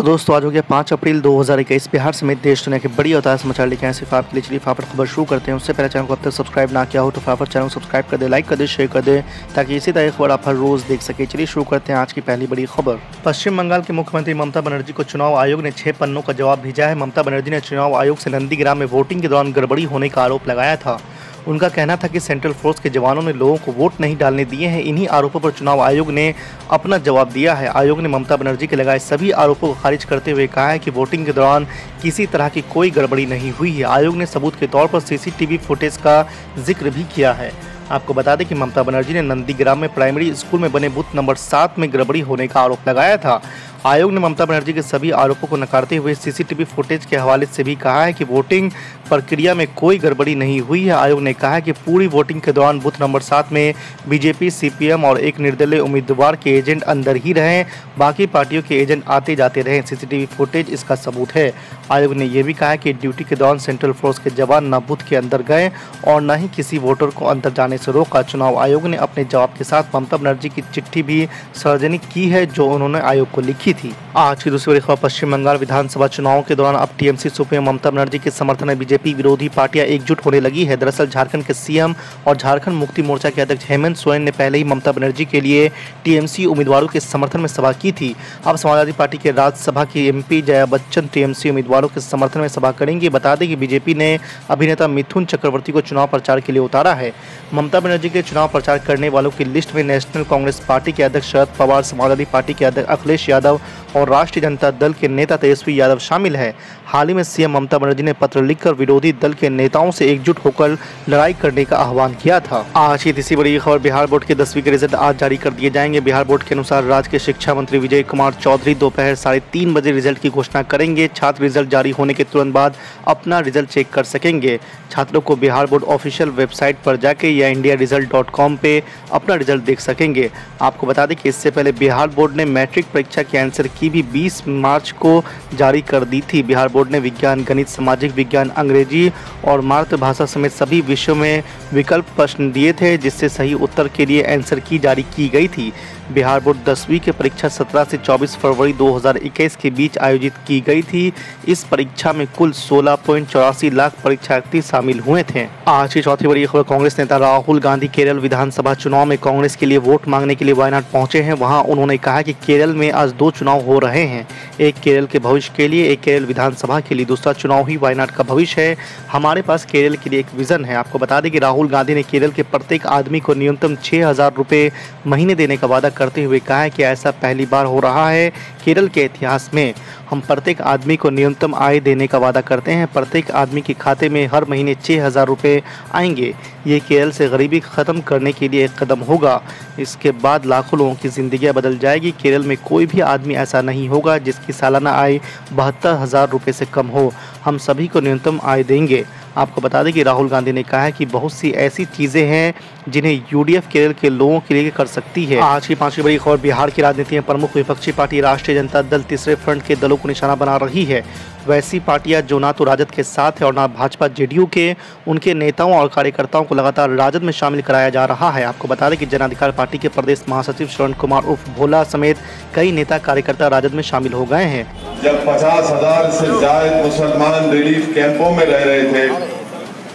तो दोस्तों आज हो गया 5 अप्रैल 2021। बिहार समेत देश दुनिया के बड़ी और ताज़ा समाचार लेके आए सिर्फ आपके लिए। चलिए फटाफट खबर शुरू करते हैं। उससे पहले चैनल को अब तक सब्सक्राइब ना किया हो तो फटाफट चैनल को सब्सक्राइब कर दे, लाइक कर दे, शेयर कर दे, ताकि इसी तरह खबर आप हर रोज़ देख सके। चलिए शुरू करते हैं आज की पहली बड़ी खबर। पश्चिम बंगाल के मुख्यमंत्री ममता बनर्जी को चुनाव आयोग ने 6 पन्नों का जवाब भेजा है। ममता बनर्जी ने चुनाव आयोग से नंदीग्राम में वोटिंग के दौरान गड़बड़ी होने का आरोप लगाया था। उनका कहना था कि सेंट्रल फोर्स के जवानों ने लोगों को वोट नहीं डालने दिए हैं। इन्हीं आरोपों पर चुनाव आयोग ने अपना जवाब दिया है। आयोग ने ममता बनर्जी के लगाए सभी आरोपों को खारिज करते हुए कहा है कि वोटिंग के दौरान किसी तरह की कोई गड़बड़ी नहीं हुई है। आयोग ने सबूत के तौर पर सीसीटीवी फुटेज का जिक्र भी किया है। आपको बता दें कि ममता बनर्जी ने नंदीग्राम में प्राइमरी स्कूल में बने बूथ नंबर 7 में गड़बड़ी होने का आरोप लगाया था। आयोग ने ममता बनर्जी के सभी आरोपों को नकारते हुए सीसीटीवी फुटेज के हवाले से भी कहा है कि वोटिंग प्रक्रिया में कोई गड़बड़ी नहीं हुई है। आयोग ने कहा है कि पूरी वोटिंग के दौरान बूथ नंबर 7 में बीजेपी, सीपीएम और एक निर्दलीय उम्मीदवार के एजेंट अंदर ही रहे, बाकी पार्टियों के एजेंट आते जाते रहे। सीसीटीवी फुटेज इसका सबूत है। आयोग ने यह भी कहा है कि ड्यूटी के दौरान सेंट्रल फोर्स के जवान न बूथ के अंदर गए और न ही किसी वोटर को अंदर जाने से रोका। चुनाव आयोग ने अपने जवाब के साथ ममता बनर्जी की चिट्ठी भी सार्वजनिक की है जो उन्होंने आयोग को लिखी थी। आज की दूसरी बड़ी खबर। पश्चिम बंगाल विधानसभा चुनाव के दौरान अब टीएमसी सुप्रीमो ममता बनर्जी के समर्थन में बीजेपी विरोधी पार्टियां एकजुट होने लगी है। दरअसल झारखंड के सीएम और झारखंड मुक्ति मोर्चा के अध्यक्ष हेमंत सोरेन ने पहले ही ममता बनर्जी के लिए टीएमसी उम्मीदवारों के समर्थन में सभा की थी। अब समाजवादी पार्टी के राज्यसभा की एमपी जया बच्चन टीएमसी उम्मीदवारों के समर्थन में सभा करेंगे। बता दें कि बीजेपी ने अभिनेता मिथुन चक्रवर्ती को चुनाव प्रचार के लिए उतारा है। ममता बनर्जी के चुनाव प्रचार करने वालों की लिस्ट में नेशनल कांग्रेस पार्टी के अध्यक्ष शरद पवार, समाजवादी पार्टी के अध्यक्ष अखिलेश यादव और राष्ट्रीय जनता दल के नेता तेजस्वी यादव शामिल है। हाल ही में सीएम ममता बनर्जी ने पत्र लिखकर विरोधी दल के नेताओं से एकजुट होकर लड़ाई करने का आह्वान किया था। आज की तीसरी बड़ी खबर। बिहार बोर्ड के 10वीं के रिजल्ट आज जारी कर दिए जाएंगे। बिहार बोर्ड के अनुसार राज्य के शिक्षा मंत्री विजय कुमार चौधरी दोपहर 3:30 बजे रिजल्ट की घोषणा करेंगे। छात्र रिजल्ट जारी होने के तुरंत बाद अपना रिजल्ट चेक कर सकेंगे। छात्रों को बिहार बोर्ड ऑफिशियल वेबसाइट पर जाके या indiaresult.com पे अपना रिजल्ट देख सकेंगे। आपको बता दें कि इससे पहले बिहार बोर्ड ने मैट्रिक परीक्षा के आंसर की भी 20 मार्च को जारी कर दी थी। बिहार बोर्ड ने विज्ञान, गणित, सामाजिक विज्ञान, अंग्रेजी और मातृभाषा समेत सभी विषयों में विकल्प प्रश्न दिए थे, जिससे सही उत्तर के लिए आंसर की जारी की गई थी। बिहार बोर्ड 10वीं की परीक्षा 17 से 24 फरवरी 2021 के बीच आयोजित की गई थी। इस परीक्षा में कुल 16.84 लाख परीक्षार्थी शामिल हुए थे। आज की चौथी बड़ी खबर। कांग्रेस नेता राहुल गांधी केरल विधानसभा चुनाव में कांग्रेस के लिए वोट मांगने के लिए वायनाड पहुंचे हैं। वहां उन्होंने कहा कि केरल में आज 2 चुनाव हो रहे हैं, एक केरल के भविष्य के लिए, एक केरल विधानसभा के लिए। दूसरा चुनाव ही वायनाड का भविष्य है। हमारे पास केरल के लिए एक विजन है। आपको बता दें कि राहुल गांधी ने केरल के प्रत्येक आदमी को न्यूनतम 6,000 रुपये महीने देने का वादा करते हुए कहा है कि ऐसा पहली बार हो रहा है केरल के इतिहास में। हम प्रत्येक आदमी को न्यूनतम आय देने का वादा करते हैं। प्रत्येक आदमी के खाते में हर महीने 6,000 रुपये आएंगे। ये केरल से गरीबी ख़त्म करने के लिए एक कदम होगा। इसके बाद लाखों लोगों की ज़िंदगी बदल जाएगी। केरल में कोई भी आदमी ऐसा नहीं होगा जिसकी सालाना आय 72,000 रुपये से कम हो। हम सभी को न्यूनतम आय देंगे। आपको बता दें कि राहुल गांधी ने कहा है कि बहुत सी ऐसी चीज़ें हैं जिन्हें यूडीएफ केरल के लोगों के लिए कर सकती है। आज की 5वीं बड़ी खबर। बिहार की राजनीति में प्रमुख विपक्षी पार्टी राष्ट्रीय जनता दल तीसरे फ्रंट के दलों को निशाना बना रही है। वैसी पार्टियां जो ना तो राजद के साथ है और ना भाजपा जेडीयू के, उनके नेताओं और कार्यकर्ताओं को लगातार राजद में शामिल कराया जा रहा है। आपको बता दें कि जन अधिकार पार्टी के प्रदेश महासचिव श्रवण कुमार उर्फ भोला समेत कई नेता कार्यकर्ता राजद में शामिल हो गए हैं। जब 50,000 से ज्यादा मुसलमान रिलीफ कैंपों में रह रहे थे,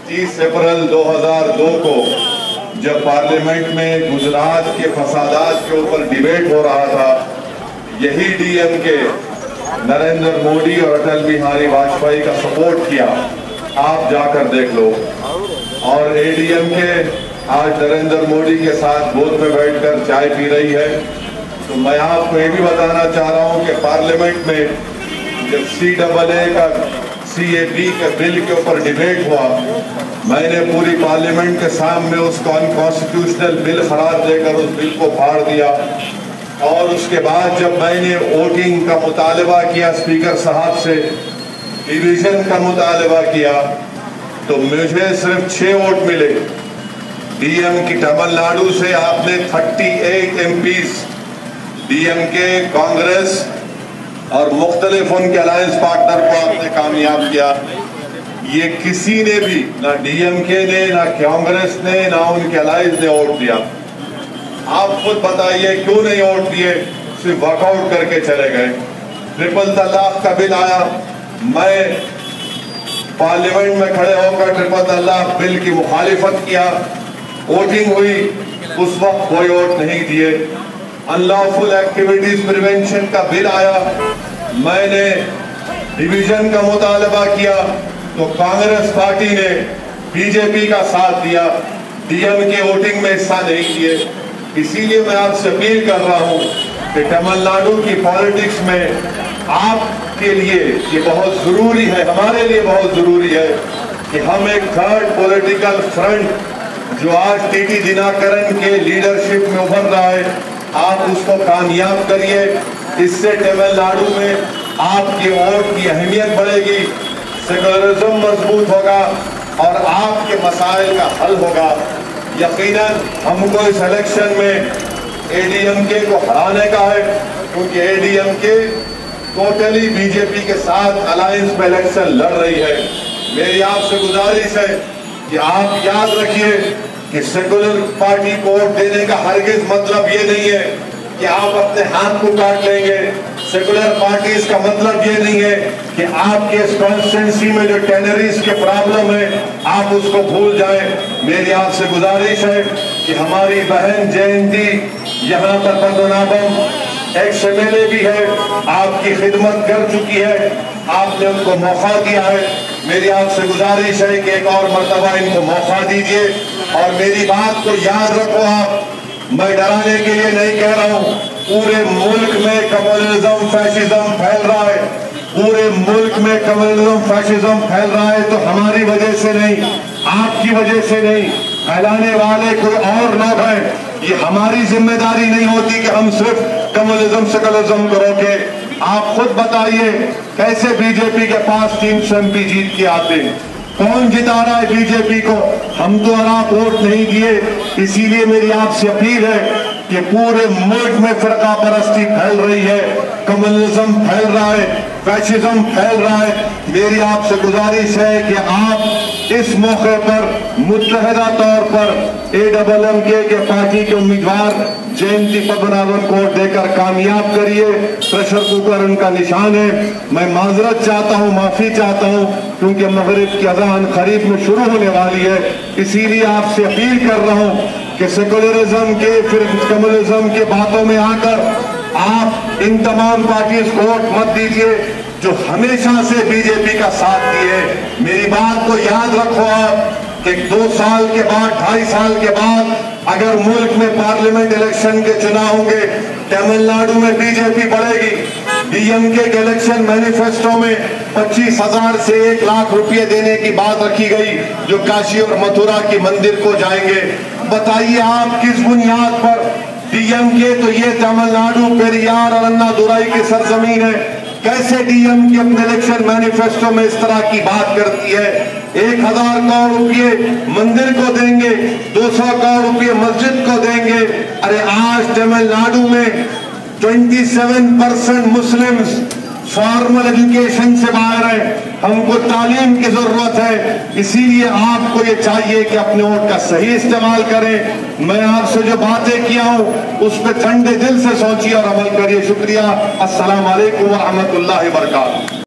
30 अप्रैल 2002 को जब पार्लियामेंट में गुजरात के फसादात के ऊपर डिबेट हो रहा था, यही डीएमके नरेंद्र मोदी और अटल बिहारी वाजपेयी का सपोर्ट किया। आप जाकर देख लो। और एडीएमके आज नरेंद्र मोदी के साथ बूथ में बैठकर चाय पी रही है। तो मैं आपको ये भी बताना चाह रहा हूं कि पार्लियामेंट में जब CAA का CAB के बिल के ऊपर डिबेट हुआ, मैंने पूरी पार्लियामेंट के सामने उसको अनकॉन्स्टिट्यूशनल बिल करार देकर उस बिल को फाड़ दिया। और उसके बाद जब मैंने वोटिंग का मुतालबा किया स्पीकर साहब से, डिवीजन का मुतालबा किया, तो मुझे सिर्फ 6 वोट मिले। डीएम की तमिलनाडु से आपने 38 MPs डीएमके, कांग्रेस और मुख्तलिफ उनके अलायंस पार्टनर को आपने कामयाब किया। ये किसी ने भी, ना डीएमके ने, ना कांग्रेस ने, ना उनके अलायंस ने वोट दिया। आप खुद बताइए क्यों नहीं वोट दिए, सिर्फ वॉकआउट करके चले गए। ट्रिपल तलाक का बिल आया, मैं पार्लियामेंट में खड़े होकर ट्रिपल तलाक बिल की मुखालिफत किया, वोटिंग हुई, उस वक्त कोई वोट नहीं दिए। अनलॉफुल एक्टिविटीज प्रिवेंशन का बिल आया, मैंने डिवीजन का मुतालबा किया तो कांग्रेस पार्टी ने बीजेपी का साथ दिया, डीएमके वोटिंग में हिस्सा नहीं लिए। इसीलिए मैं आपसे अपील कर रहा हूं कि तमिलनाडु की पॉलिटिक्स में आपके लिए ये बहुत जरूरी है, हमारे लिए बहुत जरूरी है कि हम एक थर्ड पॉलिटिकल फ्रंट जो आज टीटी दिनाकरन के लीडरशिप में उभर रहा है, आप उसको कामयाब करिए। इससे तमिलनाडु में आपके वोट की अहमियत बढ़ेगी, सेकुलरिज्म मजबूत होगा और आपके मसाइल का हल होगा। यकीनन हमको इस इलेक्शन में एडीएमके को हराने का है, क्योंकि एडीएमके टोटली बीजेपी के साथ अलायंस में इलेक्शन लड़ रही है। मेरी आपसे गुजारिश है कि आप याद रखिए कि सेकुलर पार्टी को वोट देने का हरगिज मतलब ये नहीं है कि आप अपने हाथ को काट लेंगे। सेकुलर पार्टीज का मतलब ये नहीं है कि आपके कॉन्स्टिट्यूंसी में जो टेनरीज के प्रॉब्लम है आप उसको भूल जाएं। मेरी आपसे गुजारिश है कि हमारी बहन जयंती यहाँ पर पद्मनाभम एक्स-एमएलए भी है, आपकी खिदमत कर चुकी है, आपने उनको मौका दिया है। मेरी आपसे गुजारिश है कि एक और मर्तबा इनको मौका दीजिए। और मेरी बात को याद रखो आप, मैं डराने के लिए नहीं कह रहा हूँ, पूरे मुल्क में कम्युनिज्म फैशिज्म फैल रहा है, पूरे मुल्क में कम्युनिज्म फैशिज्म फैल रहा है तो हमारी वजह से नहीं, आपकी वजह से नहीं, फैलाने वाले कोई और लोग हैं। ये हमारी जिम्मेदारी नहीं होती कि हम सिर्फ कम्युनिज्म सेकुलरिज्म को रोके। आप खुद बताइए कैसे बीजेपी के पास 300 MP जीत के आते हैं, कौन जिता रहा है बीजेपी को? हम तो और आप वोट नहीं दिए। इसीलिए मेरी आपसे अपील है कि पूरे मुल्क में फिरका परस्ती फैल रही है, कम्युनिज्म फैल रहा है, फैशिज्म फैल रहा है। मेरी आपसे गुजारिश है कि आप इस मौके पर मुत्तहिदा तौर पर एडब्ल्यूएमके के पार्टी के उम्मीदवार जयंती पद्मनाभन को देकर कामयाब करिए। प्रेशर कुकर उनका निशान है। मैं माजरत चाहता हूँ, माफी चाहता हूँ, क्योंकि मगरिब की अज़ान करीब में शुरू होने वाली है। इसीलिए आपसे अपील कर रहा हूँ कि सेकुलरिज्म के फिर कम्युनिज्म के बातों में आकर आप इन तमाम पार्टीज को वोट मत दीजिए जो हमेशा से बीजेपी का साथ दिए। मेरी बात को याद रखो आप कि 2 साल के बाद, 2.5 साल के बाद अगर मुल्क में पार्लियामेंट इलेक्शन के चुनाव होंगे, तमिलनाडु में बीजेपी बढ़ेगी। डीएमके के इलेक्शन मैनिफेस्टो में 25,000 से 1 लाख रुपए देने की बात रखी गई जो काशी और मथुरा की मंदिर को जाएंगे। बताइए आप किस बुनियाद पर? डीएमके तो ये तमिलनाडु, पेरियार और अन्नादुराई की सरजमीन है। कैसे डीएमके अपने इलेक्शन मैनिफेस्टो में इस तरह की बात करती है? 1,000 करोड़ रुपये मंदिर को देंगे, 200 करोड़ रुपये मस्जिद को देंगे। अरे आज तमिलनाडु में 27% मुस्लिम्स फॉर्मल एजुकेशन से बाहर है। हमको तालीम की जरूरत है। इसीलिए आपको ये चाहिए कि अपने वोट का सही इस्तेमाल करें। मैं आपसे जो बातें किया हूँ उस पर ठंडे दिल से सोचिए और अमल करिए। शुक्रिया। अस्सलाम वालेकुम व रहमतुल्लाहि व बरकातहू।